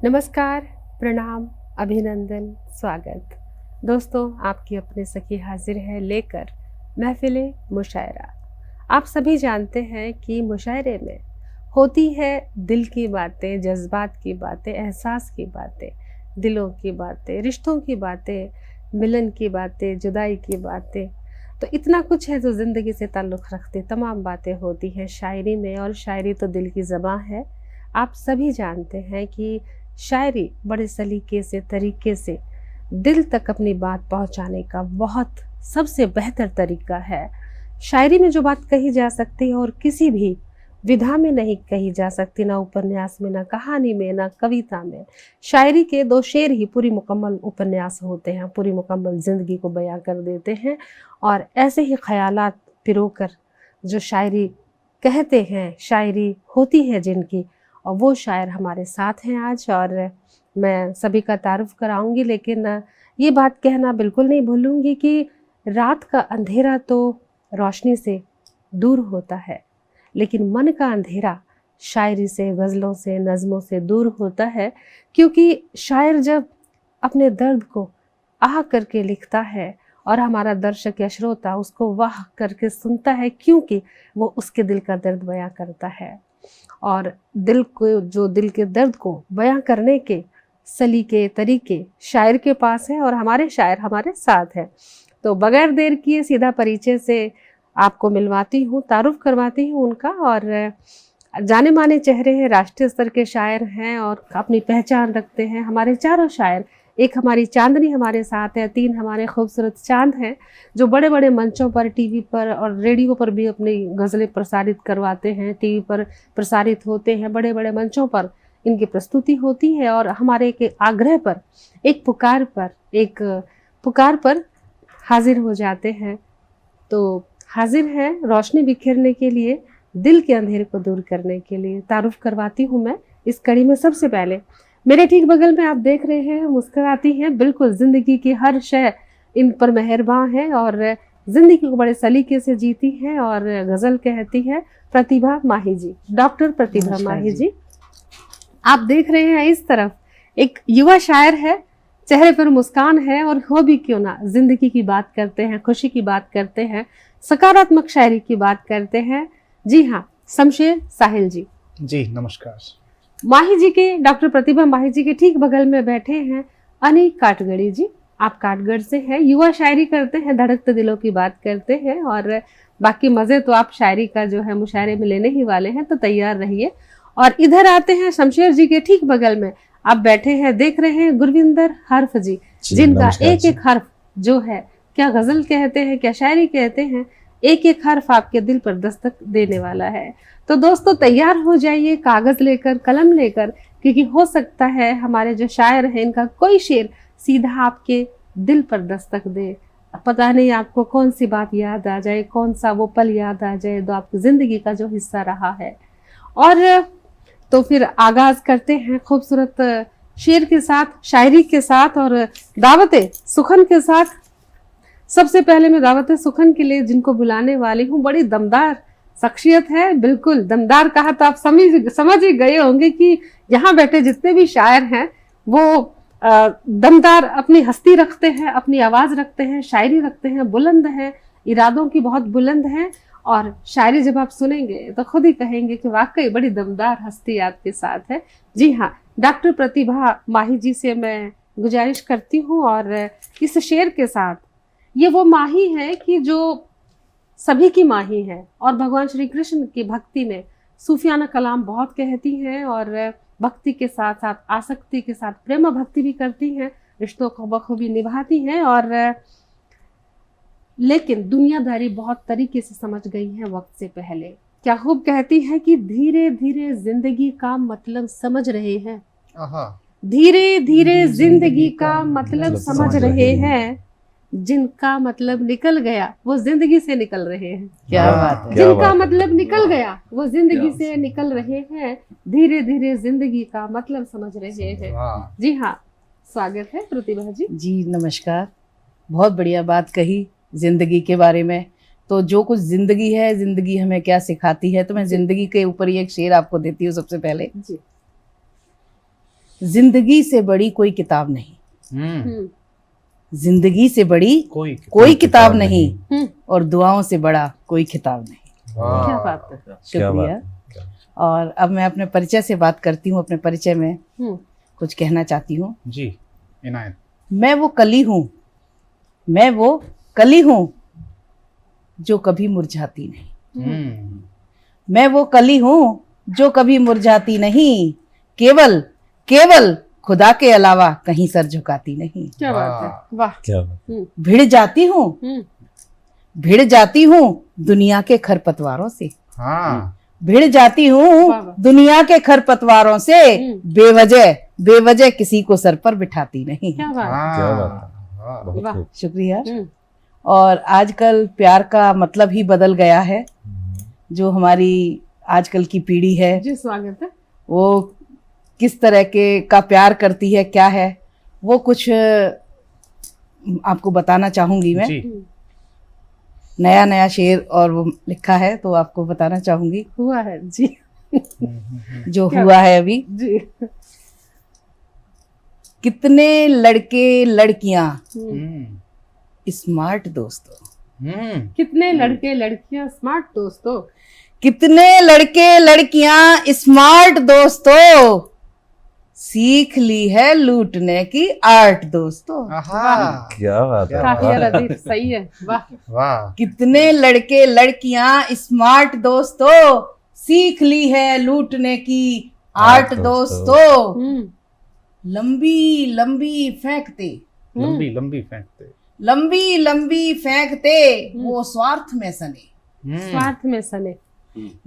नमस्कार, प्रणाम, अभिनंदन, स्वागत। दोस्तों, आपकी अपने सखी हाजिर है लेकर महफिले मुशायरा। आप सभी जानते हैं कि मुशायरे में होती है दिल की बातें, जज्बात की बातें, एहसास की बातें, दिलों की बातें, रिश्तों की बातें, मिलन की बातें, जुदाई की बातें। तो इतना कुछ है जो ज़िंदगी से ताल्लुक़ रखते तमाम बातें होती हैं शायरी में, और शायरी तो दिल की ज़बां है। आप सभी जानते हैं कि शायरी बड़े सलीके से, तरीके से दिल तक अपनी बात पहुंचाने का बहुत सबसे बेहतर तरीका है। शायरी में जो बात कही जा सकती है और किसी भी विधा में नहीं कही जा सकती, ना उपन्यास में, ना कहानी में, ना कविता में। शायरी के दो शेर ही पूरी मुकम्मल उपन्यास होते हैं, पूरी मुकम्मल ज़िंदगी को बयां कर देते हैं। और ऐसे ही ख़यालात पिरोकर जो शायरी कहते हैं, शायरी होती है जिनकी, और वो शायर हमारे साथ हैं आज। और मैं सभी का तारुफ कराऊंगी, लेकिन ये बात कहना बिल्कुल नहीं भूलूंगी कि रात का अंधेरा तो रोशनी से दूर होता है, लेकिन मन का अंधेरा शायरी से, गज़लों से, नज़मों से दूर होता है। क्योंकि शायर जब अपने दर्द को आह करके लिखता है और हमारा दर्शक या श्रोता उसको वाह करके सुनता है, क्योंकि वो उसके दिल का दर्द बयां करता है। और दिल को, जो दिल के दर्द को बयां करने के सलीके, तरीके शायर के पास है, और हमारे शायर हमारे साथ हैं। तो बगैर देर किए सीधा परिचय से आपको मिलवाती हूँ, तारुफ करवाती हूँ उनका। और जाने माने चेहरे हैं, राष्ट्रीय स्तर के शायर हैं और अपनी पहचान रखते हैं हमारे चारों शायर। एक हमारी चांदनी हमारे साथ है, 3 हमारे खूबसूरत चांद हैं जो बड़े बड़े मंचों पर, टीवी पर और रेडियो पर भी अपनी गज़लें प्रसारित करवाते हैं, टीवी पर प्रसारित होते हैं, बड़े बड़े मंचों पर इनकी प्रस्तुति होती है। और हमारे एक आग्रह पर, एक पुकार पर हाजिर हो जाते हैं। तो हाजिर हैं रोशनी बिखेरने के लिए, दिल के अंधेरे को दूर करने के लिए। तारुफ करवाती हूँ मैं इस कड़ी में। सबसे पहले मेरे ठीक बगल में आप देख रहे हैं, मुस्कुराती हैं, बिल्कुल ज़िंदगी की हर शय इन पर मेहरबान है और ज़िंदगी को बड़े सलीके से जीती है। और गज़ल कहती है प्रतिभा माही जी, डॉक्टर प्रतिभा माही जी। आप देख रहे हैं इस तरफ एक युवा शायर है, चेहरे पर मुस्कान है, और हो भी क्यों ना, जिंदगी की बात करते हैं, खुशी की बात करते हैं, सकारात्मक शायरी की बात करते हैं। जी हाँ, शमशेर साहिल जी। जी नमस्कार। माही जी के, डॉक्टर प्रतिभा माही जी के ठीक बगल में बैठे हैं अनीक काटगड़ी जी। आप काटगढ़ से हैं, युवा शायरी करते हैं, धड़कते दिलों की बात करते हैं, और बाकी मज़े तो आप शायरी का जो है मुशायरे में लेने ही वाले हैं, तो तैयार रहिए। और इधर आते हैं शमशेर जी के ठीक बगल में आप बैठे हैं, देख रहे हैं गुरविंदर हर्फ जी, जिनका एक एक हर्फ जो है, क्या गज़ल कहते हैं, क्या शायरी कहते हैं, एक एक हर्फ आपके दिल पर दस्तक देने वाला है। तो दोस्तों तैयार हो जाइए, कागज़ लेकर, कलम लेकर, क्योंकि हो सकता है हमारे जो शायर हैं इनका कोई शेर सीधा आपके दिल पर दस्तक दे। पता नहीं आपको कौन सी बात याद आ जाए, कौन सा वो पल याद आ जाए जो आपकी ज़िंदगी का जो हिस्सा रहा है। और तो फिर आगाज़ करते हैं खूबसूरत शेर के साथ, शायरी के साथ और दावते सुखन के साथ। सबसे पहले मैं दावते सुखन के लिए जिनको बुलाने वाली हूँ, बड़ी दमदार शख्सियत है। बिल्कुल दमदार कहा तो आप समझ ही गए होंगे कि यहाँ बैठे जितने भी शायर हैं वो दमदार अपनी हस्ती रखते हैं, अपनी आवाज़ रखते हैं, शायरी रखते हैं, बुलंद हैं, इरादों की बहुत बुलंद हैं। और शायरी जब आप सुनेंगे तो खुद ही कहेंगे कि वाकई बड़ी दमदार हस्ती आपके साथ है। जी हाँ, डॉक्टर प्रतिभा माही जी से मैं गुजारिश करती हूँ। और इस शेर के साथ, ये वो माही है कि जो सभी की माही है, और भगवान श्री कृष्ण की भक्ति में सूफियाना कलाम बहुत कहती हैं, और भक्ति के साथ साथ आसक्ति के साथ प्रेम भक्ति भी करती हैं, रिश्तों को बखूबी निभाती हैं। और लेकिन दुनियादारी बहुत तरीके से समझ गई है वक्त से पहले। क्या खूब कहती है कि धीरे धीरे जिंदगी का मतलब समझ रहे हैं, धीरे धीरे जिंदगी का मतलब समझ रहे हैं, जिनका मतलब निकल गया वो जिंदगी से निकल रहे हैं। क्या बात है, जिनका मतलब निकल गया वो जिंदगी से निकल रहे हैं, धीरे धीरे जिंदगी का मतलब समझ रहे हैं। जी हाँ, स्वागत है प्रतिभा जी। जी नमस्कार। बहुत बढ़िया बात कही जिंदगी के बारे में। तो जो कुछ जिंदगी है, जिंदगी हमें क्या सिखाती है, तो मैं जिंदगी के ऊपर ही एक शेर आपको देती हूँ सबसे पहले। जी। जिंदगी से बड़ी कोई किताब नहीं, हम्म, जिंदगी से बड़ी कोई किताब नहीं, और दुआओं से बड़ा कोई खिताब नहीं। वाह, क्या बात है। क्या बात शुक्रिया। है। और अब मैं अपने परिचय से बात करती हूँ। अपने परिचय में हम्म, कुछ कहना चाहती हूँ। जी इनायत। मैं वो कली हूँ, मैं वो कली हूँ जो कभी मुरझाती नहीं। हम्म, मैं वो कली हूँ जो कभी मुरझाती नहीं, केवल केवल खुदा के अलावा कहीं सर झुकाती नहीं। क्या बात है। वाह। क्या बात। भिड़ जाती हूँ, हम्म, भिड़ जाती हूँ दुनिया के खरपतवारों से, हाँ, भिड़ जाती हूँ वाह, वाह। दुनिया के खरपतवारों से, हम्म। बेवजह बेवजह किसी को सर पर बिठाती नहीं। क्या बात है। हाँ, क्या बात वाह, बहुत वाह। खूब। शुक्रिया। हम्म, और आजकल प्यार का मतलब ही बदल गया है। जो हमारी आजकल की पीढ़ी है जी स्वागत है। वो किस तरह के का प्यार करती है, क्या है वो कुछ आपको बताना चाहूंगी मैं। जी नया नया शेर और वो लिखा है तो आपको बताना चाहूंगी हुआ है जी। जो क्या हुआ है अभी। जी। कितने लड़के लड़कियां हम्म, स्मार्ट दोस्तों, कितने लड़के लड़कियां स्मार्ट दोस्तों, कितने लड़के लड़कियां स्मार्ट दोस्तों, सीख ली है लूटने की आर्ट दोस्तों। क्या बात है। काफी लतीफ। सही है। वाह। वाह, कितने लड़के लड़कियां स्मार्ट दोस्तों, सीख ली है लूटने की आर्ट आर्ट दोस्तों। हम्म, लंबी लंबी फेंकते, लंबी लंबी फेंकते। लंबी लंबी फेंकते वो स्वार्थ में सने, स्वार्थ में सने।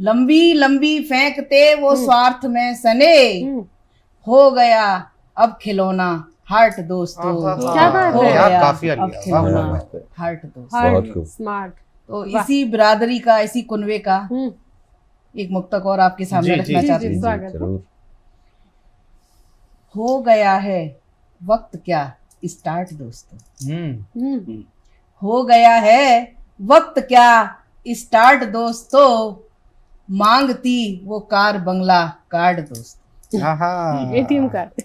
लंबी लंबी फेंकते वो स्वार्थ में सने, हम्म, हो गया अब खिलौना हार्ट दोस्तों। क्या बात हो है। गया काफिया अब लिया। खिलौना वाह, वाह। हार्ट दोस्तों। बहुत हार्ड खूब। स्मार्ट। तो वाह। इसी बिरादरी का, इसी कुनवे का हम्म, एक मुक्तक और आपके सामने जी, रखना जी, चाहती जी, हूँ। स्वागत है। जरूर। हो गया है वक्त क्या स्टार्ट दोस्तों, हम्म, हो गया है वक्त क्या स्टार्ट दोस्तों, मांगती वो कार बंगला कार्ड दोस्तों। ATM card.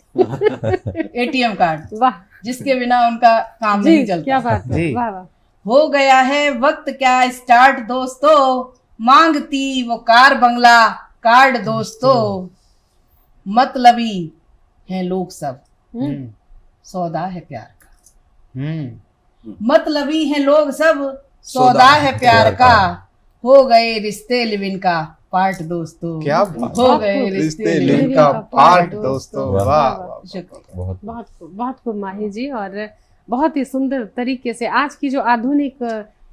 एटीएम कार्ड वाह जिसके बिना उनका काम जी। नहीं चलता। क्या बात है। जी। वाह वाह। हो गया है वक्त क्या स्टार्ट दोस्तों, मांगती वो कार बंगला कार्ड दोस्तों, मतलबी हैं लोग सब हम्म, सौदा है प्यार का, मतलबी हैं लोग सब सौदा है प्यार का, हो गए रिश्ते लिव इन का पार्ट दोस्तों। क्या बात। हो गए बहुत रिश्ते रिश्ते लिव इन लिव का का पार्ट पार्ट दोस्तों। वाह। वाह, वाह, वाह, शुक्रिया। बहुत बहुत खूब माही जी। और बहुत ही सुंदर तरीके से आज की जो आधुनिक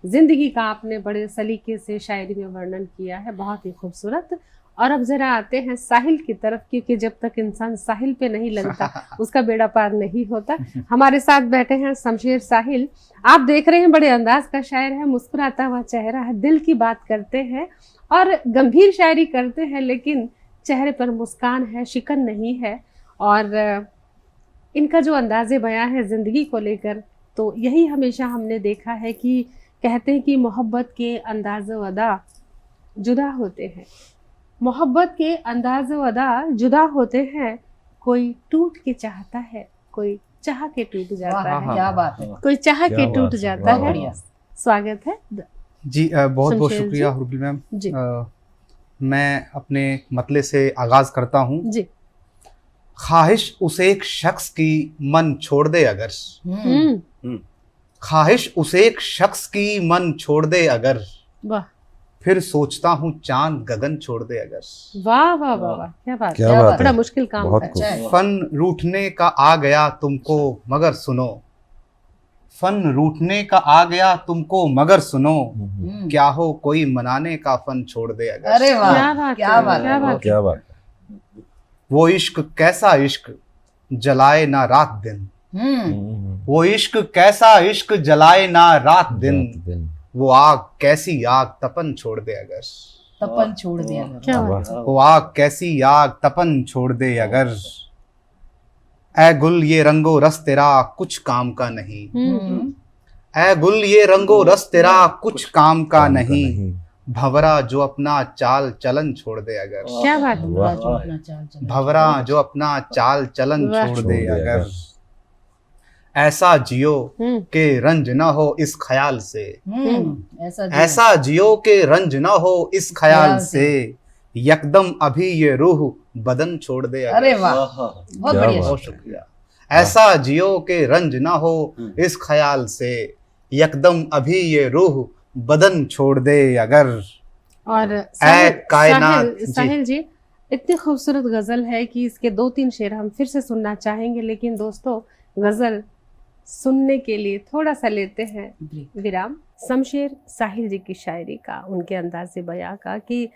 जिंदगी का आपने बड़े सलीके से शायरी में वर्णन किया है, बहुत ही खूबसूरत। और अब जरा आते हैं साहिल की तरफ, क्योंकि जब तक इंसान साहिल पे नहीं लगता उसका बेड़ा पार नहीं होता। हमारे साथ बैठे हैं शमशेर साहिल। आप देख रहे हैं बड़े अंदाज का शायर है, मुस्कुराता हुआ चेहरा है, दिल की बात करते हैं और गंभीर शायरी करते हैं, लेकिन चेहरे पर मुस्कान है, शिकन नहीं है। और इनका जो अंदाज़े बयां है ज़िंदगी को लेकर, तो यही हमेशा हमने देखा है कि कहते हैं कि मोहब्बत के अंदाज़ अदा जुदा होते हैं, मोहब्बत के अंदाज़ अदा जुदा होते हैं, कोई टूट के चाहता है, कोई चाह के टूट जाता वाह, है, क्या बात है। कोई चाह क्या के बात टूट है। जाता वाह, है। वाह। स्वागत है जी बहुत बहुत शमशेर शुक्रिया जी। हुरबिल मैम। जी मैं अपने मतले से आगाज करता हूँ। जी। ख्वाहिश उस एक शख्स की मन छोड़ दे अगर, हम्म, ख्वाहिश उस एक शख्स की मन छोड़ दे अगर, वाह फिर सोचता हूँ चांद गगन छोड़ दे अगर। वाह वाह वाह वाह, क्या बात क्या है। बात बड़ा है। मुश्किल काम बहुत है। खूब। अच्छा है। फन रूठने का आ गया तुमको मगर सुनो, फन रूठने का आ गया तुमको मगर सुनो, क्या हो कोई मनाने का फन छोड़ दे अगर। अरे वाह, क्या बात क्या है, बात क्या है। बात क्या बात है। वो इश्क कैसा इश्क जलाए ना रात दिन, वो इश्क कैसा इश्क जलाए ना रात दिन, वो आग कैसी आग तपन छोड़ दे अगर, तपन छोड़ दिया। क्या वाह। बात है। वो आग कैसी आग तपन छोड़ दे अगर, ऐ गुल ये रंगो रस तेरा कुछ काम का नहीं, ऐ गुल ये रंगो रस तेरा कुछ काम का नहीं, भंवरा जो अपना चाल चलन छोड़ दे अगर, क्या बात है। वाह, जो अपना चाल चलन भंवरा जो अपना चाल चलन वाह। छोड़ छोड़ दे दे अगर, अगर। ऐसा जियो हम्म, के रंज न हो इस ख्याल से, ऐसा ऐसा जियो के रंज न हो इस ख्याल ख्याल से, यकदम अभी ये रूह बदन छोड़ दे अगर। अरे वाह, बहुत क्या बढ़िया। बात बहुत शुक्रिया। ऐसा जियो के रंज ना हो इस ख्याल से, यकदम अभी ये रूह बदन छोड़ दे अगर। और कायनात जी। साहिल जी, इतनी खूबसूरत गजल है कि इसके 2-3 शेर हम फिर से सुनना चाहेंगे, लेकिन दोस्तों गजल सुनने के लिए थोड़ा सा लेते हैं विराम। शमशेर साहिल जी की शायरी का, उनके अंदाज़े बयां का, कि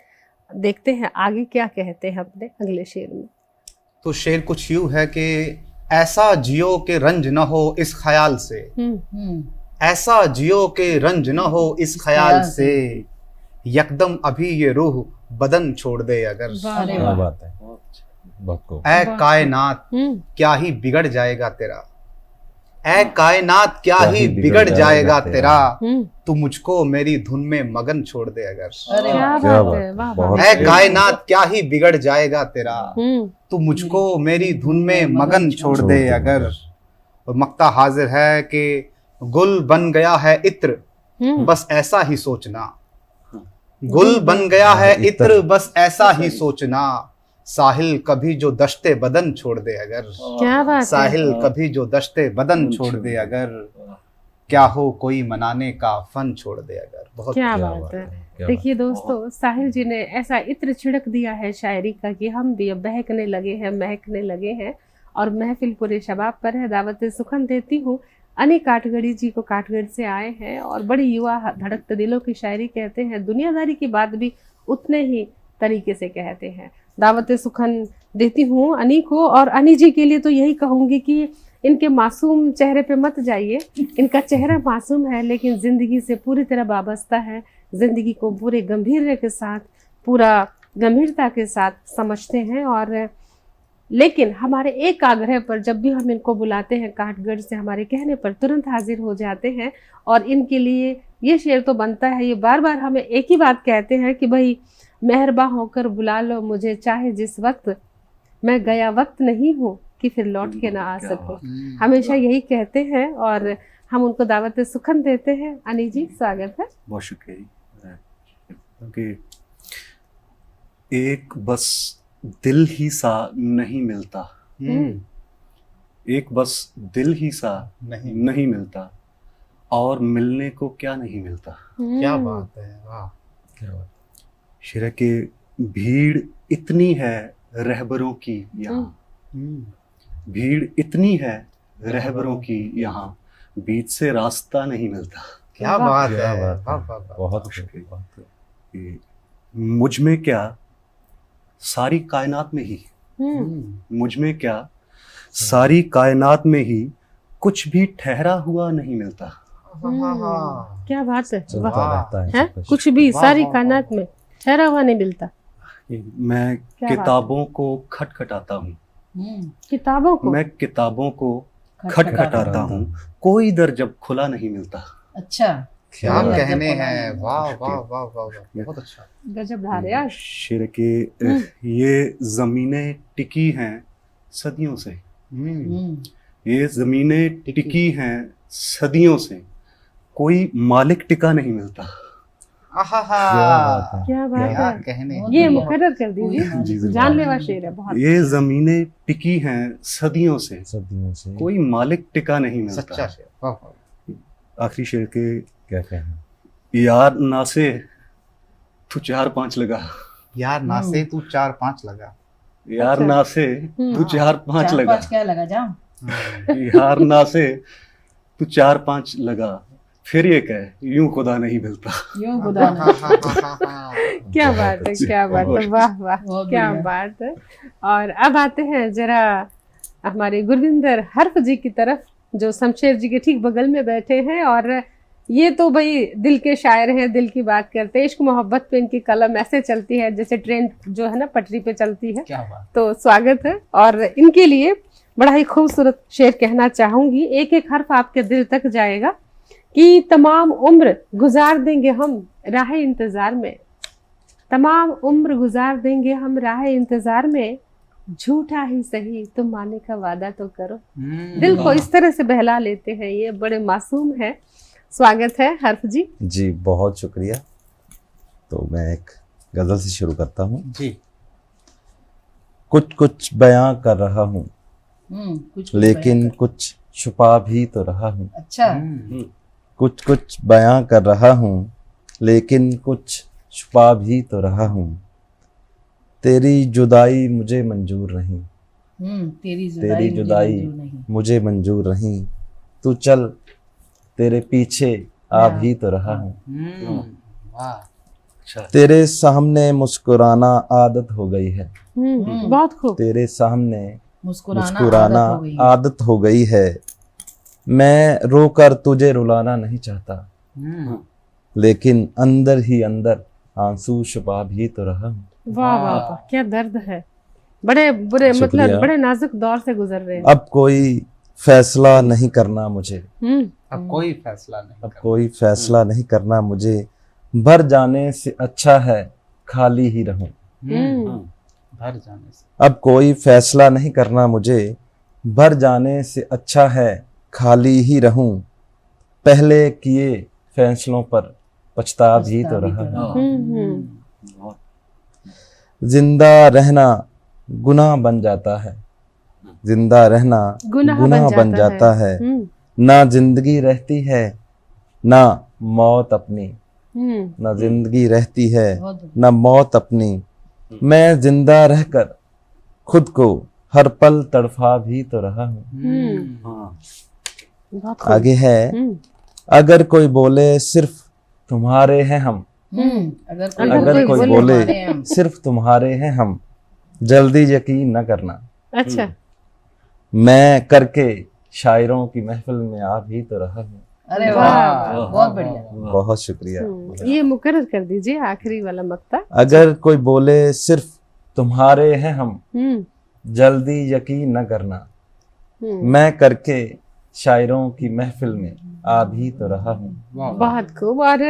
देखते हैं आगे क्या कहते हैं अपने अगले शेर में। तो शेर कुछ यूं है कि ऐसा जियो के रंज न हो इस ख्याल से, ऐसा जियो के रंज न हो इस ख्याल से, यकदम अभी ये रूह बदन छोड़ दे अगर। अरे क्या वाह। बात है, बहुत खूब। ऐ कायनात क्या ही बिगड़ जाएगा तेरा, ऐ कायनात क्या ही बिगड़ जाएगा तेरा, तू मुझको मेरी धुन में मगन छोड़ दे अगर। अरे क्या वाह। क्या बात बात है, है, वाह बहुत वाह। ऐ कायनात क्या ही बिगड़ जाएगा तेरा, हम्म, तू मुझको मेरी धुन में मगन छोड़ दे अगर। और मक्ता हाजिर है कि गुल बन गया है इत्र, बस ऐसा ही सोचना, गुल बन गया है इत्र बस ऐसा ही सोचना, साहिल कभी जो दश्ते बदन छोड़ दे अगर। क्या बात है। साहिल कभी जो दश्ते बदन छोड़ दे अगर, क्या हो कोई मनाने का फन छोड़ दे अगर। बहुत क्या क्या बात बात है। है, क्या देखिए दोस्तों, साहिल जी ने ऐसा इत्र छिड़क दिया है शायरी का कि हम भी अब बहकने लगे हैं, महकने लगे हैं। और महफिल पूरे शबाब पर है। दावत सुखन देती हूँ। अनी काठगढ़ी जी को काठगढ़ से आए हैं और बड़ी युवा धड़कते दिलों की शायरी कहते हैं, दुनियादारी की बात भी उतने ही तरीके से कहते हैं। दावत सुखन देती हूँ अनी को, और अनी जी के लिए तो यही कहूँगी कि इनके मासूम चेहरे पे मत जाइए। इनका चेहरा मासूम है लेकिन ज़िंदगी से पूरी तरह वाबस्ता है। ज़िंदगी को पूरे गंभीरता के साथ, पूरा गंभीरता के साथ समझते हैं। और लेकिन हमारे एक आग्रह पर जब भी हम इनको बुलाते हैं काठगढ़ से, हमारे कहने पर तुरंत हाजिर हो जाते हैं। और इनके लिए ये शेर तो बनता है, ये बार बार हमें एक ही बात कहते हैं कि भाई मेहरबान होकर बुला लो मुझे चाहे जिस वक्त, मैं गया वक्त नहीं हूँ कि फिर लौट के ना आ सकूं। हमेशा यही कहते हैं और हम उनको दावत सुखन देते हैं। अनी जी स्वागत है। बहुत शुक्रिया। क्योंकि एक बस दिल ही सा नहीं मिलता, एक बस दिल ही सा नहीं मिलता, और मिलने को क्या नहीं मिलता। क्या बात है, वाह। क्या बात। शेर के भीड़ इतनी है रहबरों की यहाँ, भीड़ इतनी है रहबरों की यहाँ, बीच से रास्ता नहीं मिलता। क्या वाह। बात क्या है, बात है, वाह, वाह, वाह। शुक्रिया। बहुत शुक्रिया। कि मुझ में क्या सारी कायनात में ही, मुझ में क्या सारी कायनात में ही कुछ भी ठहरा हुआ नहीं मिलता। क्या बात है, चलता वाह। रहता है है सब कुछ। कुछ भी वाह, सारी वाह, कायनात में ठहरा हुआ नहीं मिलता। मैं क्या बात किताबों को खटखटाता हूँ, किताबों को मैं किताबों को खटखटाता हूँ, कोई दर जब खुला नहीं मिलता। अच्छा, क्या क्या कहने बात है। हैं, वाह वाह वाह वाह वाह, बहुत अच्छा। गजब धारे यार। शेर के ये जमीनें टिकी हैं सदियों से, ये जमीनें टिकी हैं सदियों से, कोई मालिक टिका नहीं मिलता। आहा, क्या बात क्या है, कहने बहुत ये बढ़िया। मुकर्रर कर जी, दीजिए। जी, जानलेवा शेर है बहुत। ये जमीनें टिकी हैं सदियों से, सदियों से कोई मालिक टिका नहीं मिलता। सच्चा शेर, वाह वाह। आखिरी शेर के क्या कहना। यार ना से तू 4-5 लगा, यार ना से तू 4-5 लगा। यार अच्छा। ना से तू 4-5 लगा, 4-5 क्या लगा जाओ। यार ना से तू 4-5 लगा, फिर ये कह यूं खुदा नहीं मिलता। यूं खुदा ना। क्या बात है, क्या बात है, वाह वाह, बहुत क्या बढ़िया। बात है। और अब आते हैं जरा हमारे गुरविंदर हर्फ जी की तरफ, जो शमशेर जी के ठीक बगल में बैठे हैं। और ये तो भाई दिल के शायर हैं, दिल की बात करते हैं। इश्क मोहब्बत पे इनकी कलम ऐसे चलती है जैसे ट्रेन जो है ना पटरी पे चलती है। क्या बात। तो स्वागत है। और इनके लिए बड़ा ही खूबसूरत शेर कहना चाहूंगी। एक एक हर्फ आपके दिल तक जाएगा कि तमाम उम्र गुजार देंगे हम राह इंतजार में, तमाम उम्र गुजार देंगे हम राह इंतजार में, झूठा ही सही तुम माने का वादा तो करो। दिल को इस तरह से बहला लेते हैं, ये बड़े मासूम है। स्वागत है हर्फ जी। जी बहुत शुक्रिया। तो मैं एक गजल से शुरू करता हूँ। जी। कुछ कुछ बयां कर रहा हूँ कुछ लेकिन कुछ छुपा भी तो रहा हूँ। अच्छा। कुछ कुछ बयां कर रहा हूँ लेकिन कुछ छुपा भी तो रहा हूँ। तेरी जुदाई मुझे मंजूर नहीं, तेरी तेरी जुदाई मंजूर नहीं। मुझे मंजूर नहीं। तू चल तेरे पीछे आ भी तो रहा हूँ। वाह। तेरे सामने मुस्कुराना आदत हो गई है, बहुत खूब। तेरे सामने मुस्कुराना मुस्कुराना आदत हो गई है। आदत हो गई है। मैं रोकर तुझे रुलाना नहीं चाहता, लेकिन अंदर ही अंदर आंसू छुपा भी तो रहा हूँ। वाह वाह वाह, क्या दर्द है। बड़े बुरे मतलब शुक्रिया। बड़े नाजुक दौर से गुजर रहे हैं। अब कोई फैसला नहीं करना मुझे, अब कोई फैसला नहीं अब करना। कोई फैसला नहीं करना मुझे। भर जाने से अच्छा है खाली ही रहूं। भर जाने से। अब कोई फैसला नहीं करना मुझे, भर जाने से अच्छा है खाली ही रहूं। पहले किए फैसलों पर पछता भी तो रहा हूं। जिंदा रहना गुनाह बन जाता है, जिंदा रहना गुनाह बन जाता है। ना जिंदगी रहती है ना मौत अपनी, ना जिंदगी रहती है ना मौत अपनी। मैं जिंदा रहकर खुद को हर पल तड़फा भी तो रहा हूँ। आगे है, अगर कोई बोले सिर्फ तुम्हारे हैं हम, अगर कोई बोले सिर्फ तुम्हारे हैं हम, जल्दी यकीन न करना। अच्छा। मैं करके शायरों की महफिल में आ भी तो रहा हूँ। अरे वाह, वाह, बहुत बढ़िया। बहुत शुक्रिया। ये मुकर्रर कर दीजिए आखिरी वाला मक्ता। अगर कोई बोले सिर्फ तुम्हारे हैं हम, जल्दी यकीन न करना। मैं करके शायरों की महफिल में आ भी तो रहा हूँ। बहुत खूब। और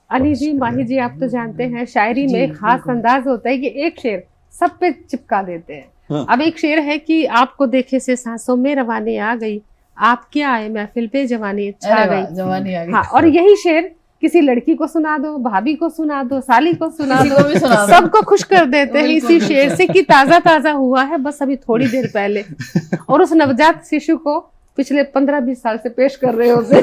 अली जी, माही जी, आप तो जानते हैं शायरी में एक खास अंदाज होता है कि एक शेर सब पे चिपका देते हैं। अब एक शेर है कि आपको देखे से सांसों में रवानी आ गई, आप क्या आए महफिल पे जवानी छा गई। जवानी आ गई। हाँ, और यही शेर किसी लड़की को सुना दो, भाभी को सुना दो, साली को सुना किसी दो, को भी सुना दो। सबको खुश कर देते हैं इसी शेर से कि ताजा ताजा हुआ है बस अभी थोड़ी देर पहले, और उस नवजात शिशु को पिछले 15-20 साल से पेश कर रहे होते।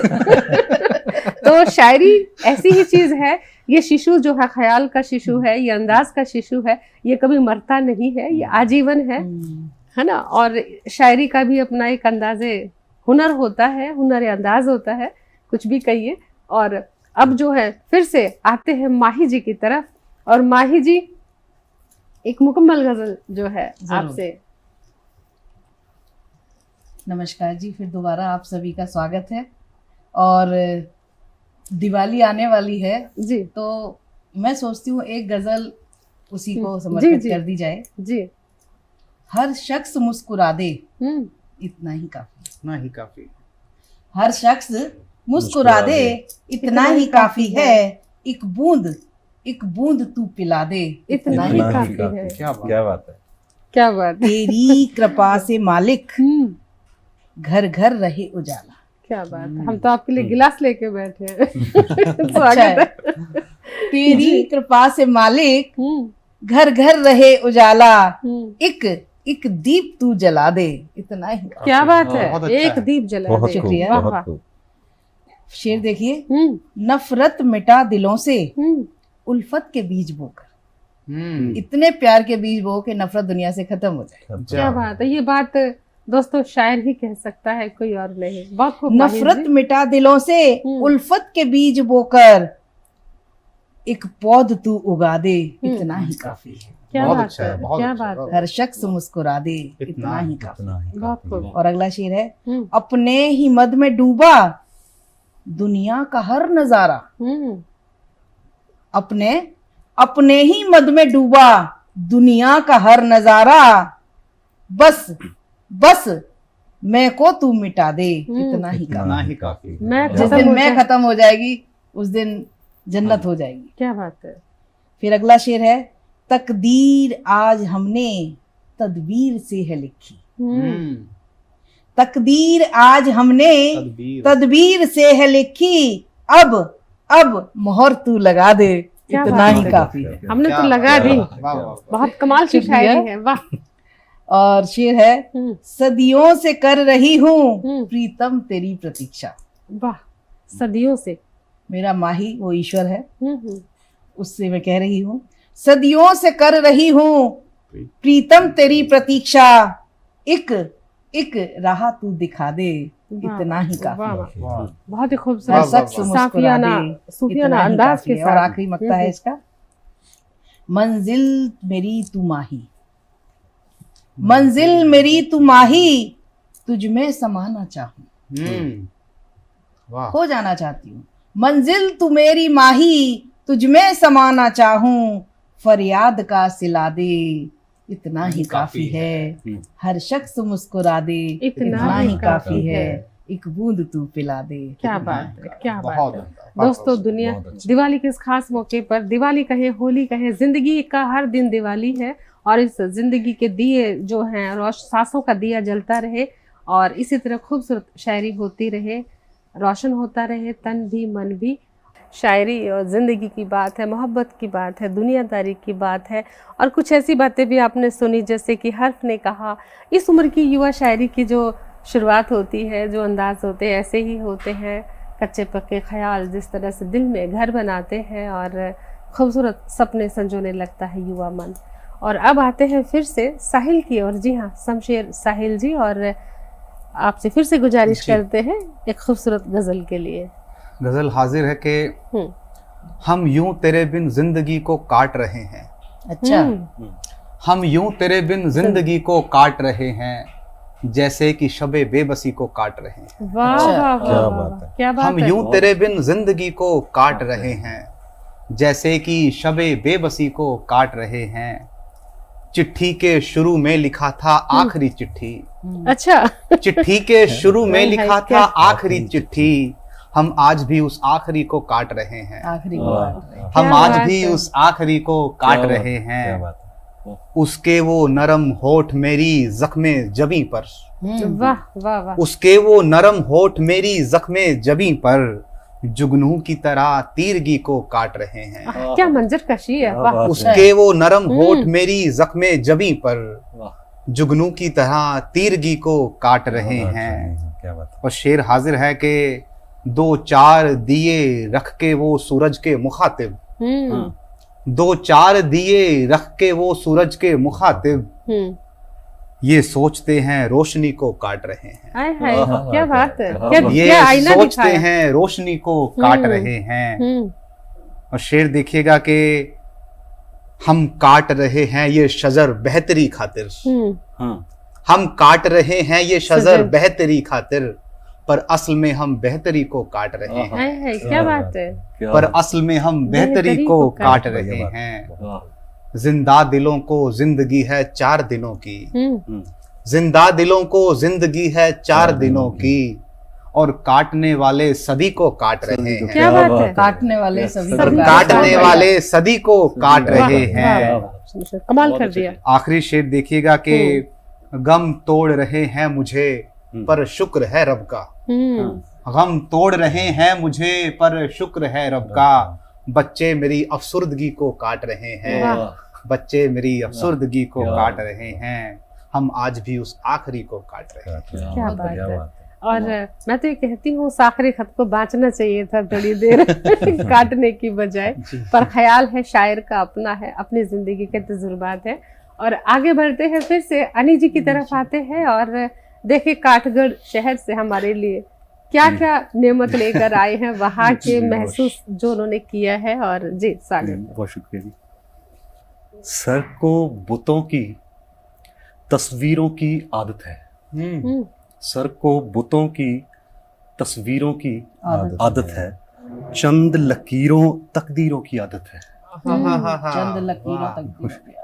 तो शायरी ऐसी ही चीज है। ये शिशु जो है ख्याल का शिशु है, ये अंदाज का शिशु है, ये कभी मरता नहीं है, ये आजीवन है ना। और शायरी का भी अपना एक अंदाजे हुनर होता है, हुनर अंदाज होता है, कुछ भी कहिए। और अब जो है फिर से आते हैं माही जी की तरफ, और माही जी एक मुकम्मल गजल जो है आपसे। नमस्कार जी, फिर दोबारा आप सभी का स्वागत है। और दिवाली आने वाली है जी, तो मैं सोचती हूँ एक गजल उसी को समर्पित कर दी जाए। जी। हर शख्स मुस्कुरा दे इतना ही काफी, इतना ही काफी। हर शख्स मुस्कुरा दे इतना ही काफी है, एक बूंद तू पिला दे इतना ही काफी है। क्या बात। क्या बात है। क्या बात है। तेरी कृपा से मालिक घर घर रहे उजाला। क्या बात है। हम तो आपके लिए गिलास लेके बैठे हैं। अच्छा स्वागत है। तेरी कृपा से मालिक घर घर रहे उजाला, एक दीप तू जला दे इतना ही। क्या बात है। बहुत अच्छा एक है। दीप जला बहुत दे। खूब, शुक्रिया। बहुत खूब। शेर देखिए, नफरत मिटा दिलों से उल्फत के बीज बोकर। इतने प्यार के बीज बो के नफरत दुनिया से खत्म हो जाए। क्या बात है। ये बात दोस्तों शायर ही कह सकता है, कोई और नहीं। बहुत खूब। नफरत मिटा दिलों से उल्फत के बीज बोकर, एक पौध तू उगा दे इतना ही काफी है। क्या बहुत बात अच्छा है। है, बहुत क्या अच्छा है। बात है। हर शख्स मुस्कुरा दे इतना ही काफी। इतना ही बहुत काफी खूब। है। और अगला शेर है, अपने ही मद में डूबा दुनिया का हर नजारा। अपने ही मद में डूबा दुनिया का हर नजारा, बस मैं को तू मिटा दे, इतना ही इतना काफी। ही काफी। मैं जिस खत्म दिन हो मैं जाए- खत्म हो जाएगी उस दिन जन्नत हो जाएगी। क्या बात है। फिर अगला शेर है, तकदीर आज हमने तदबीर से है लिखी। तकदीर आज हमने तदबीर से है लिखी, अब मोहर तू लगा दे, क्या इतना बात ही है। काफी है। हमने तो क्या लगा बात दी। है। वाह, वाह, वाह। बहुत कमाल की शुक्रिया। शायरी है, वाह। और शेर है, हम्म, सदियों से कर रही हूँ हम्म। प्रीतम तेरी प्रतीक्षा। वाह, सदियों से। मेरा माही वो ईश्वर है, हम्म, उससे मैं कह रही हूँ, सदियों से कर रही हूँ प्रीतम तेरी प्रतीक्षा, एक एक राह तू दिखा दे, वाह, इतना ही वाह, काफी। वाह, वाह। बहुत ही हर खूबसूरत वाह, शख्स वाह। मुस्कुरा साफियाना दे, सूफियाना इतना ही अंदाज काफी के है। और साथ। आखिरी मक्ता है इसका, मंजिल मेरी तू माही, मंजिल मेरी तू माही, तुझ में समाना चाहूं, वाह। खो जाना चाहती हूँ। मंजिल तू मेरी माही, तुझ में समाना चाहूं, फरियाद का सिला दे, इतना ही काफी है। हर शख्स मुस्कुरा दे, इतना ही काफी है। एक बूंद तू पिला दे। क्या बात है, क्या बात बहुत है। उम्दा, दोस्तों, दुनिया बहुत अच्छा। दिवाली के इस खास मौके पर, दिवाली कहे होली कहे, जिंदगी का हर दिन दिवाली है। और इस जिंदगी के दिए जो हैं, सांसों का दिया जलता रहे और इसी तरह खूबसूरत शायरी होती रहे, रोशन होता रहे तन भी मन भी। शायरी और ज़िंदगी की बात है, मोहब्बत की बात है, दुनियादारी की बात है। और कुछ ऐसी बातें भी आपने सुनी, जैसे कि हर्फ ने कहा, इस उम्र की युवा शायरी की जो शुरुआत होती है, जो अंदाज होते हैं, ऐसे ही होते हैं। कच्चे पक्के ख्याल जिस तरह से दिल में घर बनाते हैं और खूबसूरत सपने संजोने लगता है युवा मन। और अब आते हैं फिर से साहिल की ओर। जी हाँ, शमशेर साहिल जी, और आपसे फिर से गुजारिश करते हैं एक खूबसूरत गज़ल के लिए। गजल हाजिर है कि हम यूं तेरे बिन जिंदगी को काट रहे हैं, अच्छा, हम यूं तेरे बिन जिंदगी को काट रहे हैं, जैसे कि शबे बेबसी को काट रहे हैं। वाह अच्छा, वाह क्या वाह बात वाह, है। क्या बात हम है। यूं तेरे बिन जिंदगी को काट रहे हैं, जैसे कि शबे बेबसी को काट रहे हैं। चिट्ठी के शुरू में लिखा था आखिरी चिट्ठी, अच्छा, चिट्ठी के शुरू में हाय, लिखा क्या- था आखिरी चिट्ठी, हम आज भी उस आखिरी को काट रहे हैं। आखिरी वाह, बात है। हम क्या आज बात भी है। उस आखिरी को काट क्या रहे बात है, क्या हैं। बात है। उसके वो नरम होठ मेरी जख्मे जबी पर, वाह वाह वाह, उसके वो नरम होठ मेरी जख्मे जबी पर, जुगनू की तरह तीरगी को काट रहे हैं। क्या मंजर कशी है। क्या वाह, बात है। उसके वो नरम होठ मेरी जख्मे जबी पर, वाह, जुगनू की तरह तीरगी को काट रहे क्या बात हैं। है, क्या बात है। और शेर हाजिर है कि 2-4 दिए रख के वो सूरज के मुखातिब, 2-4 दिए रख के वो सूरज के मुखातिब, ये सोचते हैं रोशनी को काट रहे हैं। हाय हाय, वाह, क्या वाह, बात है। वाह, क्या वाह। ये क्या आईना सोचते दिखाया। हैं रोशनी को काट रहे हैं। और शेर देखिएगा कि हम काट रहे हैं ये शजर बेहतरी खातिर, हम काट रहे हैं ये शजर शजर। बेहतरी खातिर, पर असल में हम बेहतरी को काट रहे हैं। हाय हाय, क्या बात है। क्या पर बात असल में हम बेहतरी बेहतरी को को काट है, रहे क्या बात है। हैं। वाह, जिंदा दिलों को जिंदगी है 4 दिनों की, जिंदा दिलों को जिंदगी है 4 दिनों की, और काटने वाले सदी को काट रहे हैं। क्या बात है। काटने वाले सभी और को काटने वाह, वाले सदी को काट वाह, रहे वाह, हैं। वाह, कमाल कर दिया। आखिरी शेर देखिएगा कि गम तोड़ रहे हैं मुझे पर शुक्र है रब का, गम तोड़ रहे हैं मुझे पर शुक्र है रब का, बच्चे मेरी अफसुर्दगी को काट रहे हैं, वाह। बच्चे मेरी अफसुर्दगी को क्या काट रहे हैं। हम आज भी उस आखिरी को काट रहे हैं। क्या बात क्या है। बात है। और मैं तो ये कहती हूँ, उस आखिरी खत को बांचना चाहिए था थोड़ी देर काटने की बजाय। पर ख्याल है शायर का अपना है, अपनी जिंदगी के तजुर्बात है। और आगे बढ़ते हैं, फिर से अनी जी की तरफ आते हैं और देखे काठगढ़ शहर से हमारे लिए क्या क्या नेमत लेकर आए हैं, वहाँ के महसूस जो उन्होंने किया है। और जी सागर, बहुत शुक्रिया जी। सर को बुतों की तस्वीरों की आदत है, सर को बुतों की तस्वीरों की आदत है, चंद लकीरों तकदीरों की आदत है। चंद लकीरों तक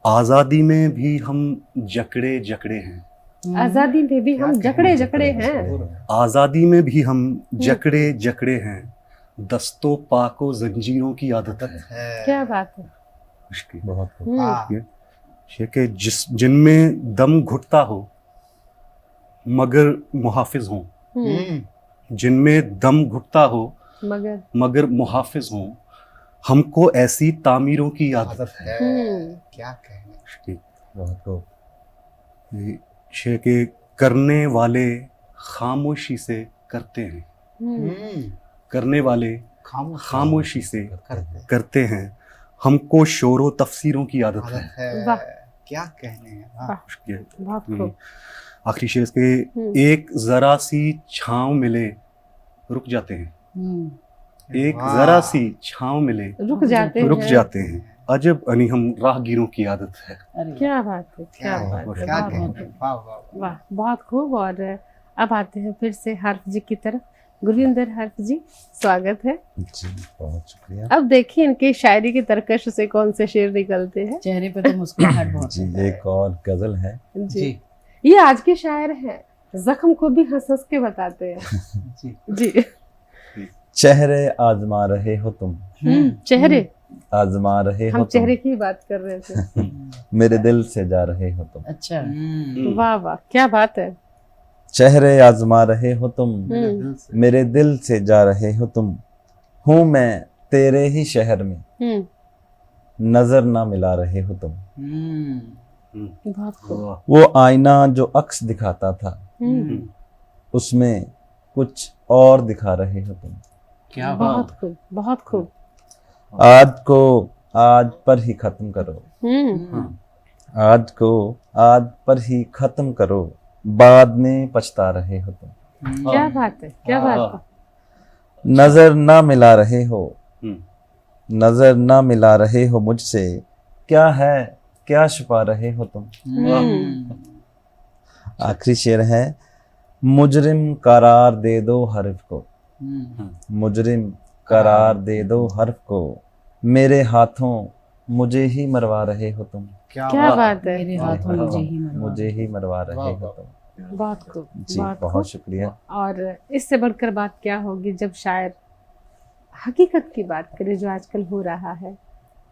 आज़ादी में भी हम जकड़े जकड़े हैं, आजादी में भी हम क्या जकड़े कहने जकड़े हैं? हैं। आजादी में भी हम जकड़े जकड़े हैं, दस्तों पाको जंजीरों की आदत है। क्या बात है। उसकी बहुत खूब। हाँ, ये कि जिनमें दम घुटता हो मगर मुहाफिज हों, जिनमें दम घुटता हो मगर मुहाफिज हों, हमको ऐसी तामीरों की आदत आदत है। क्या कहने हैं? उसकी बहुत खूब। ये कि करने वाले खामोशी से करते हैं, करने वाले खामोशी से करते हैं, हमको शोरो तफसीरों की आदत है। आदत है। वाह। क्या कहने हैं? हाँ। उसके बहुत खूब। आखिरी शेर के एक जरा सी छांव मिले रुक जाते हैं, एक वाह। जरा सी छांव मिले रुक जाते रुक हैं। जाते हैं, अजब अनी हम राहगीरों की आदत है। अरे क्या बात है, क्या क्या बात है। क्या बहुत कहने खूब। हैं? वाह वाह वाह। वाह, बहुत खूब। और अब आते हैं फिर से हर्फ जी की तरफ। गुरविंदर हर्फ जी, स्वागत है। जी बहुत शुक्रिया। अब देखिए इनकी शायरी की तरकश से कौन से शेर निकलते हैं। चेहरे पे तो मुस्कुराहट बहुत जी है। एक और गजल है। जी, ये आज के शायर हैं, जख्म को भी हंस हंस के बताते हैं। जी। जी। चेहरे आजमा रहे हो तुम, चेहरे, आजमा रहे हो हम तुम, चेहरे की बात कर रहे थे। मेरे दिल से जा रहे हो तुम। अच्छा। वाह वाह, क्या बात है। चेहरे आजमा रहे हो तुम, हम्म, मेरे दिल से जा रहे हो तुम, हूँ मैं तेरे ही शहर में, नजर ना मिला रहे हो तुम। बहुत खूब। वाह। वो आईना जो अक्स दिखाता था, उसमें कुछ और दिखा रहे हो तुम। क्या बहुत खूब, बहुत खूब। आज को आज पर ही खत्म करो, आज को आज पर ही खत्म करो, बाद में पछता रहे हो तुम। क्या बात है, क्या बात है। नजर ना मिला रहे हो, हम्म। नजर ना मिला रहे हो मुझसे, क्या है क्या छुपा रहे हो तुम। आखिरी शेर है, मुजरिम करार दे दो हर्फ को, मुजरिम करार दे दो हर्फ को, मेरे हाथों मुझे ही मरवा रहे हो तुम। क्या बात है। मेरे हाथों मुझे ही मरवा मुझे ही मरवा रहे हो तुम। बहुत खूब, जी बहुत खूब। बहुत शुक्रिया। और इससे बढ़कर बात क्या होगी जब शायर हकीकत की बात करे जो आजकल हो रहा है।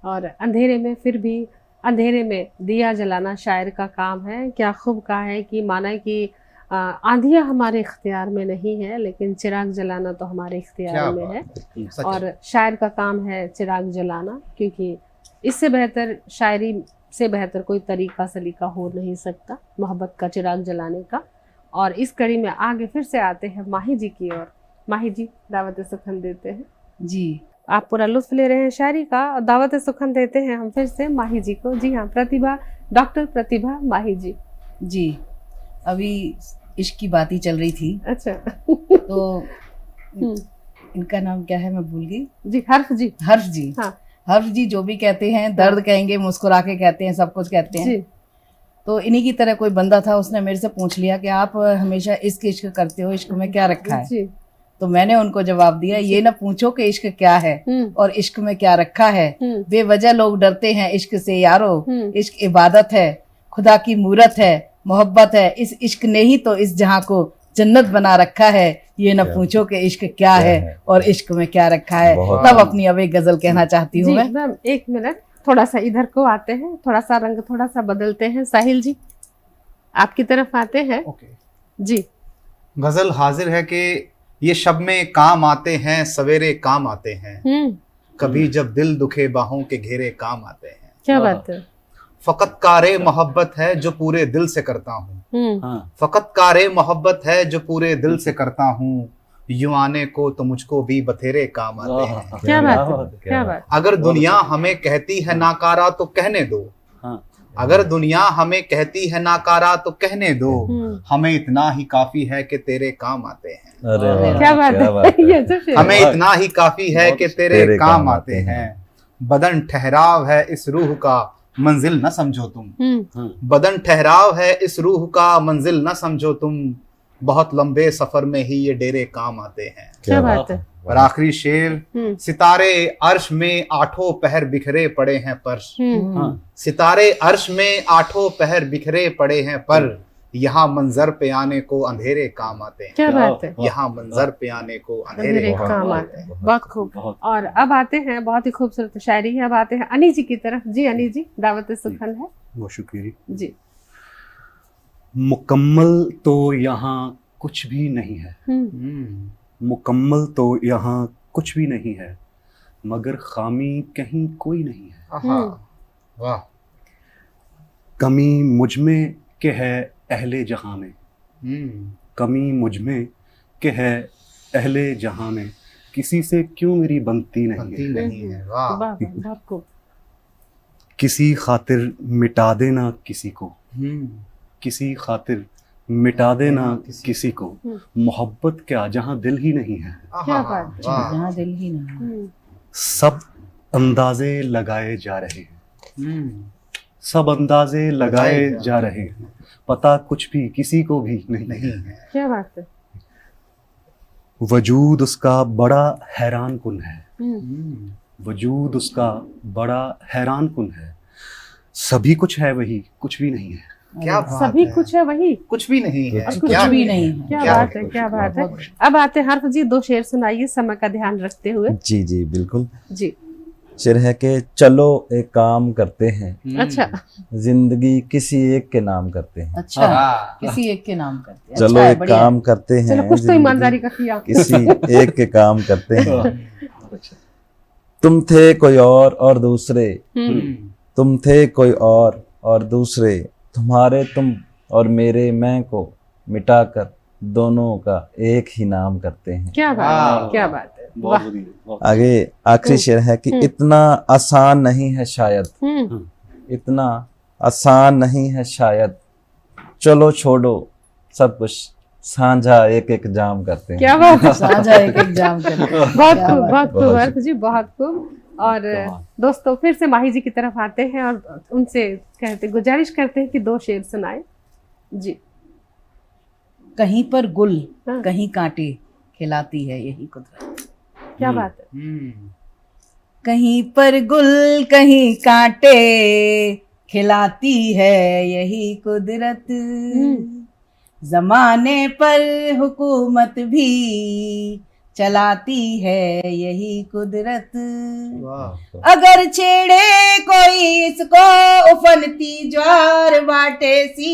और अंधेरे में, फिर भी अंधेरे में दिया जलाना शायर का काम है। क्या खूब कहा है कि माना कि आंधियाँ हमारे इख्तियार में नहीं है, लेकिन चिराग जलाना तो हमारे इख्तियार में है। सच। और शायर का काम है चिराग जलाना, क्योंकि इससे बेहतर शायरी से बेहतर कोई तरीका सलीका हो नहीं सकता मोहब्बत का चिराग जलाने का। और इस कड़ी में आगे फिर से आते हैं माही जी की ओर। माही जी, दावत सुखन देते हैं। जी। आप पूरा लुत्फ ले रहे हैं शायरी का, और दावत सुखन देते हैं हम फिर से माही जी को। जी हाँ, प्रतिभा, डॉक्टर प्रतिभा माही जी। जी, अभी इश्क की बात ही चल रही थी, अच्छा। तो इनका नाम क्या है मैं भूल गई। जी, हर्फ जी। हर्ष जी। हाँ। हर्ष जी जो भी कहते हैं, दर्द कहेंगे, मुस्कुरा के कहते हैं, सब कुछ कहते हैं। जी। तो इन्हीं की तरह कोई बंदा था, उसने मेरे से पूछ लिया कि आप हमेशा इश्क करते हो, इश्क में क्या रखा है। जी। तो मैंने उनको जवाब दिया, ये ना पूछो कि इश्क क्या है और इश्क में क्या रखा है। बेवजह लोग डरते हैं इश्क से यारो, इश्क इबादत है, खुदा की मूरत है, मोहब्बत है। इस इश्क ने ही तो इस जहां को जन्नत बना रखा है। ये ना पूछो कि इश्क क्या है और इश्क में क्या रखा है। तब अपनी अब एक गजल कहना चाहती हूँ मैं। मैम एक मिनट, थोड़ा सा इधर को आते हैं, थोड़ा सा रंग थोड़ा सा बदलते हैं। साहिल जी आपकी तरफ आते हैं। ओके। जी। गजल हाजिर है कि ये शब में काम आते हैं, सवेरे काम आते हैं, कभी जब दिल दुखे बाहों के घेरे काम आते हैं। क्या बात है। फकत कारे मोहब्बत है जो पूरे दिल से करता हूँ, फकत कारे मोहब्बत है जो पूरे दिल से करता हूँ, यूं आने को तो मुझको भी बथेरे काम आते हैं। क्या बात है, क्या बात। अगर दुनिया हमें कहती है नाकारा तो कहने दो, अगर दुनिया हमें कहती है नाकारा तो कहने दो, हमें इतना ही काफी है कि तेरे काम आते हैं। अरे वाह, क्या बात है। ये तो शेर। हमें इतना ही काफी है कि तेरे काम आते हैं। बदन ठहराव है इस रूह का, मंजिल न समझो तुम, बदन ठहराव है इस रूह का, मंजिल न समझो तुम, बहुत लंबे सफर में ही ये डेरे काम आते हैं। क्या बात है। और आखिरी शेर, सितारे अर्श में आठों पहर बिखरे पड़े हैं पर, सितारे अर्श में आठों पहर बिखरे पड़े हैं पर, यहाँ मंजर पे आने को अंधेरे काम आते हैं। क्या बात है, यहाँ मंजर पे आने को अंधेरे अंधेरे काम काम आते आते हैं। हैं। बहुत खूब। और अब आते हैं, बहुत ही खूबसूरत शायरी है, अब आते हैं अनी जी की तरफ। जी अनी जी, दावत सुखन है वो शुक्रिया। जी। मुकम्मल तो यहाँ कुछ भी नहीं है, मुकम्मल तो यहाँ कुछ भी नहीं है, मगर खामी कहीं कोई नहीं है। आहा, वाह। कमी मुझ में के है अहले जहां में, कमी मुझ में के है अहले जहां में, किसी से क्यों मेरी बनती नहीं बनती है। नहीं है। वाह। वाह वाह, बहुत खूब। किसी खातिर मिटा देना किसी को, किसी खातिर मिटा देना किसी को, मोहब्बत क्या जहां दिल ही नहीं है। क्या बात है। वाह। जहाँ दिल ही नहीं। सब अंदाजे लगाए जा रहे हैं, सब अंदाजे लगाए जा रहे हैं, पता कुछ भी किसी को भी नहीं नहीं है। है। क्या बात है। वजूद उसका बड़ा हैरान कुन है, वजूद उसका बड़ा हैरान कुन है, सभी कुछ है वही कुछ भी नहीं है। क्या बात सभी है। कुछ है वही, कुछ भी नहीं है। कुछ क्या भी नहीं है। क्या क्या बात है, क्या बात है। अब आते हैं हर्फ जी, 2 शेर सुनाइए समय का ध्यान रखते हुए। जी जी बिल्कुल। जी। शेर है कि चलो एक काम करते हैं, अच्छा, जिंदगी किसी एक के नाम करते हैं। अच्छा, हाँ। किसी एक के नाम करते हैं। चलो अच्छा है, एक बढ़िया है। काम करते हैं, चलो कुछ तो जिंदगी ईमानदारी का किया। किसी एक के काम करते हैं। तुम थे कोई और दूसरे, तुम थे कोई और दूसरे, तुम्हारे तुम और मेरे मैं को मिटाकर दोनों का एक ही नाम करते हैं। क्या बात है, क्या बात है। बहुत वाह। बढ़िया। आगे आखिरी शेर है कि इतना आसान नहीं है शायद, इतना आसान नहीं है शायद, चलो छोड़ो सब कुछ साझा एक एक जाम करते हैं। क्या बात है। साझा एक एक जाम करते हैं। बहुत क्या खूब, बात बहुत खूब बहुत हर्ष जी, बहुत खूब। और दोस्तों फिर से माही जी की तरफ आते हैं और उनसे कहते, गुजारिश करते हैं कि 2 शेर सुनाए। जी। कहीं पर गुल हाँ। कहीं कांटे खिलाती है यही कुदरत। क्या बात है। कहीं पर गुल कहीं कांटे खिलाती है यही कुदरत। जमाने पर हुकूमत भी चलाती है यही कुदरत। वाह। अगर छेड़े कोई इसको उफनती ज्वार बाटे सी,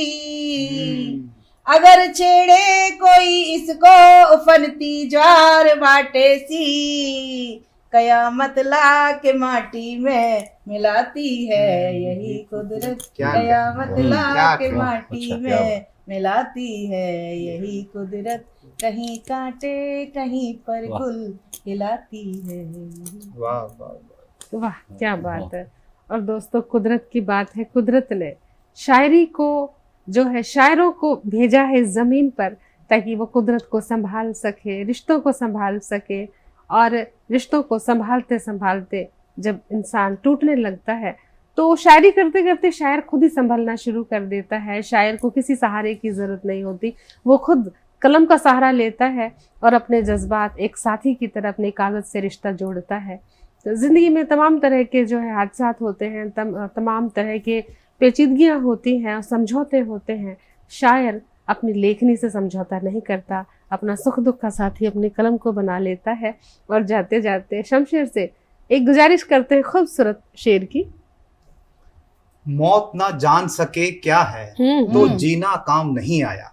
अगर छेड़े कोई इसको उफनती ज्वार बाटे सी, कयामत ला के माटी में मिलाती है यही कुदरत। क्या- कयामत ला क्या- के क्या- माटी अच्छा, क्या में मिलाती है यही कुदरत। कहीं कांटे कहीं पर गुल हिलाती है। वाह वाह। वाह, क्या बात है। और दोस्तों कुदरत की बात है, कुदरत ने शायरी को जो है, शायरों को भेजा है जमीन पर ताकि वो कुदरत को संभाल सके, रिश्तों को संभाल सके। और रिश्तों को संभालते संभालते जब इंसान टूटने लगता है तो शायरी करते करते शायर खुद ही संभलना शुरू कर देता है। शायर को किसी सहारे की जरूरत नहीं होती, वो खुद कलम का सहारा लेता है और अपने जज्बात एक साथी की तरह अपने कागज से रिश्ता जोड़ता है। तो जिंदगी में तमाम तरह के जो है हादसात होते हैं, तमाम तरह के पेचीदगियां होती हैं और समझौते होते हैं। शायर अपनी लेखनी से समझौता नहीं करता, अपना सुख दुख का साथी अपने कलम को बना लेता है। और जाते जाते शमशेर से एक गुजारिश करते हैं खूबसूरत शेर की। मौत ना जान सके क्या है तो जीना काम नहीं आया,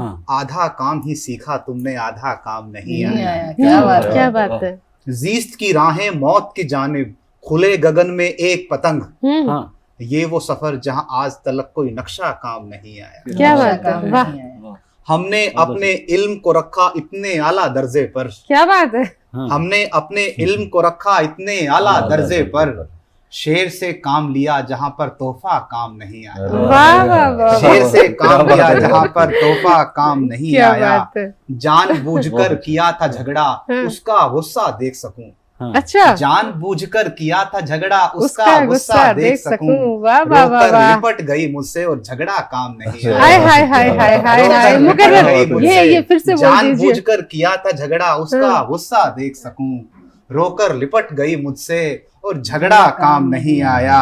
हाँ। आधा काम ही सीखा तुमने आधा काम नहीं नहीं आया। आया। क्या बात है। क्या बात है। जीस्त की राहें मौत की जानिब, खुले गगन में एक पतंग, हाँ। ये वो सफर जहां आज तलक कोई नक्शा काम नहीं आया। क्या नक्शा बात है, काम वाह। नहीं आया। हमने अपने इल्म को रखा इतने आला दर्जे पर, क्या बात है। हाँ। हमने अपने इल्म को रखा इतने आला दर्जे पर, शेर से काम लिया जहां पर तोहफा काम नहीं आया। वाह वाह वाह, शेर से काम लिया जहां पर तोहफा काम नहीं क्या आया, बात है। जानबूझकर किया था झगड़ा हाँ। उसका गुस्सा देख सकूं, अच्छा, जानबूझकर किया था झगड़ा उसका उसका गुस्सा देख सकूं, वाह वाह वाह रोकर वाह। लिपट गई मुझसे और झगड़ा काम नहीं हाय आया। हाय हाय हाय हाय हाय, रोकर मुकर्रर, लिपट गई ये फिर से बोल दीजिए। जानबूझकर किया था झगड़ा उसका हाँ। गुस्सा देख सकूं, रोकर लिपट गई मुझसे और झगड़ा काम नहीं आया।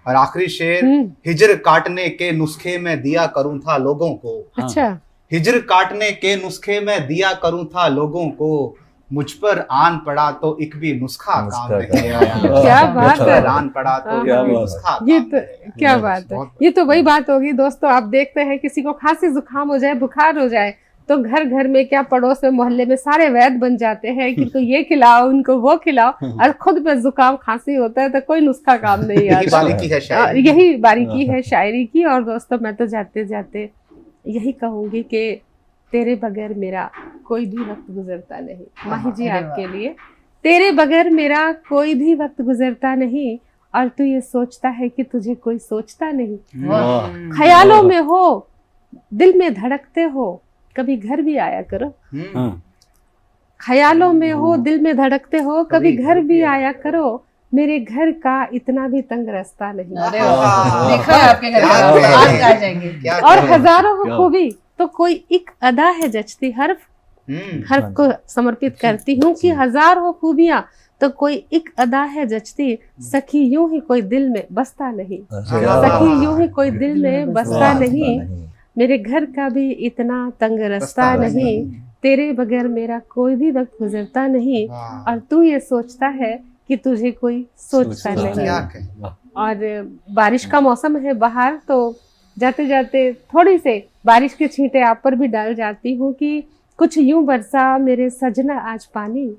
और आखिरी शेर, हिजर काटने के नुस्खे में दिया करूं था लोगों को। अच्छा, हिजर काटने के नुस्खे में दिया करूं था लोगों को, मुझ पर आन पड़ा तो एक भी नुस्खा काम नहीं आया। क्या बात है। आन पड़ा तो एक भी नुस्खा ये काम तो नहीं आया। क्या बात है। ये तो वही बात होगी दोस्तों, आप देखते हैं किसी को खांसी जुकाम हो जाए, बुखार हो जाए, तो घर घर में क्या पड़ोस में मोहल्ले में सारे वैद्य बन जाते हैं कि इनको ये खिलाओ, उनको वो खिलाओ, और खुद पे जुकाम खांसी होता है तो कोई नुस्खा काम नहीं यही आता। बारीकी है शायरी। यही बारीकी है शायरी की। और दोस्तों, मैं तो जाते जाते यही कहूंगी कि तेरे बगैर मेरा कोई भी वक्त गुजरता नहीं। माही जी, अरे आपके लिए, तेरे बगैर मेरा कोई भी वक्त गुजरता नहीं, और तू ये सोचता है कि तुझे कोई सोचता नहीं। ख्यालों में हो, दिल में धड़कते हो, कभी घर भी आया करो। ख्यालों में हो, दिल में धड़कते हो, कभी घर भी आया करो, मेरे घर का इतना भी तंग रास्ता नहीं। अरे वाह, देखा है आपके घर का, आज आ जाएंगे। और हजारों हो खूबी तो कोई एक अदा है जचती, हर्फ को समर्पित करती हूँ कि हजार हो खूबियां तो कोई एक अदा है जचती, सखी यूं ही कोई दिल में बसता नहीं, सखी यूं ही कोई दिल में बसता नहीं, मेरे घर का भी इतना तंग रास्ता नहीं, तेरे बगैर मेरा कोई भी वक्त गुजरता नहीं, और तू ये सोचता है कि तुझे कोई सोचता नहीं। और बारिश का मौसम है बाहर, तो जाते जाते थोड़ी से बारिश के छींटे आप पर भी डाल जाती हूँ कि कुछ यूं बरसा मेरे सजना आज पानी।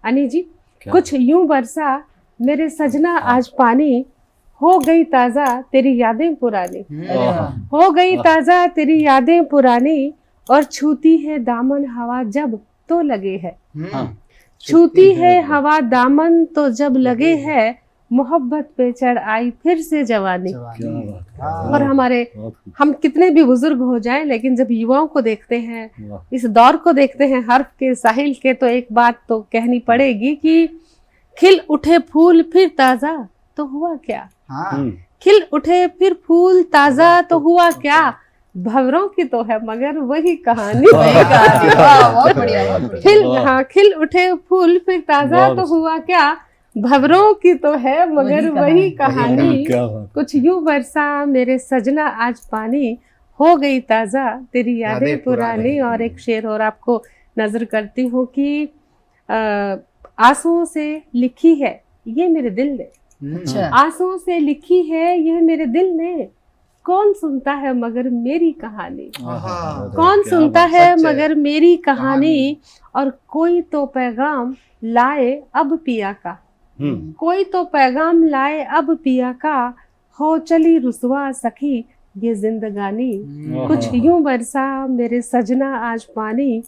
अनी जी, कुछ यूं बरसा मेरे सजना आज पानी, हो गई ताजा तेरी यादें पुरानी, हो गई ताजा तेरी यादें पुरानी, और छूती है दामन हवा जब तो लगे है, छूती है हवा दामन तो जब लगे है, मोहब्बत पे चढ़ आई फिर से जवानी। और हम कितने भी बुजुर्ग हो जाएं, लेकिन जब युवाओं को देखते हैं, इस दौर को देखते हैं, हर्फ के, साहिल के, तो एक बात तो कहनी पड़ेगी कि खिल उठे फूल फिर ताजा तो हुआ क्या, खिल उठे फिर फूल ताजा तो हुआ क्या, भंवरों की तो है मगर वही कहानी। बहुत बढ़िया। खिल उठे फूल फिर ताजा तो हुआ क्या, भंवरों की तो है मगर वही कहानी, कुछ यूं बरसा मेरे सजना आज पानी, हो गई ताजा तेरी यादें पुरानी। और एक शेर और आपको नजर करती हूँ कि आंसुओं से लिखी है ये मेरे दिल ने, आंसुओं से लिखी है ये मेरे दिल ने, कौन सुनता है मगर मेरी कहानी, कौन सुनता है मगर मेरी कहानी, और कोई तो पैगाम लाए अब पिया का, कोई तो पैगाम लाए अब पिया का, हो चली रुसवा सखी ये जिंदगानी, कुछ यूं बरसा मेरे सजना आज पानी।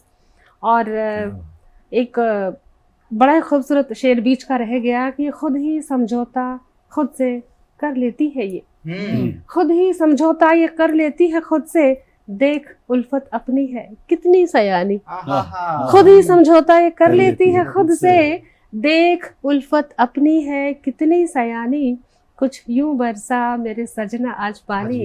और एक बड़ा खूबसूरत शेर बीच का रह गया कि खुद ही समझौता खुद से कर लेती है ये, खुद ही समझौता ये कर लेती है खुद से, देख उल्फत अपनी है कितनी सयानी, खुद ही समझौता ये कर लेती है खुद से, देख उल्फत अपनी है कितनी सयानी, कुछ यूं बरसा मेरे सजना आज पानी,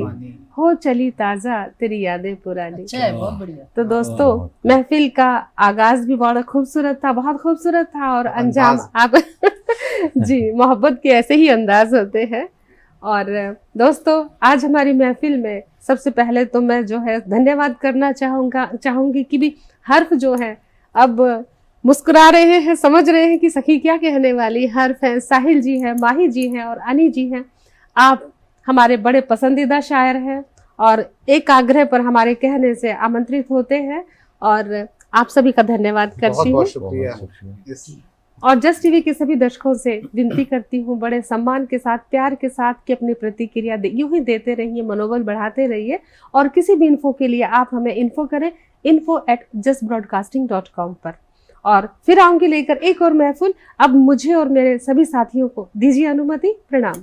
हो चली ताजा तेरी यादें पुरानी। अच्छा है, बहुत बढ़िया। तो दोस्तों, महफिल का आगाज भी बड़ा खूबसूरत था, बहुत खूबसूरत था, और अंजाम आप जी, मोहब्बत के ऐसे ही अंदाज होते हैं। और दोस्तों, आज हमारी महफिल में सबसे पहले तो मैं जो है धन्यवाद करना चाहूंगी कि भी हर्फ जो है अब मुस्कुरा रहे हैं, समझ रहे हैं कि सखी क्या कहने वाली। हर्फ है, साहिल जी है, माही जी हैं और अनी जी हैं। आप हमारे बड़े पसंदीदा शायर हैं और एक आग्रह पर हमारे कहने से आमंत्रित होते हैं, और आप सभी का धन्यवाद करती हूँ। और जस्ट टीवी के सभी दर्शकों से विनती करती हूँ बड़े सम्मान के साथ, प्यार के साथ कि अपनी प्रतिक्रिया यूं ही देते रहिए, मनोबल बढ़ाते रहिए, और किसी भी इन्फो के लिए आप हमें इन्फो करें info@justbroadcasting.com पर। और फिर आऊंगी लेकर एक और महफिल। अब मुझे और मेरे सभी साथियों को दीजिए अनुमति। प्रणाम।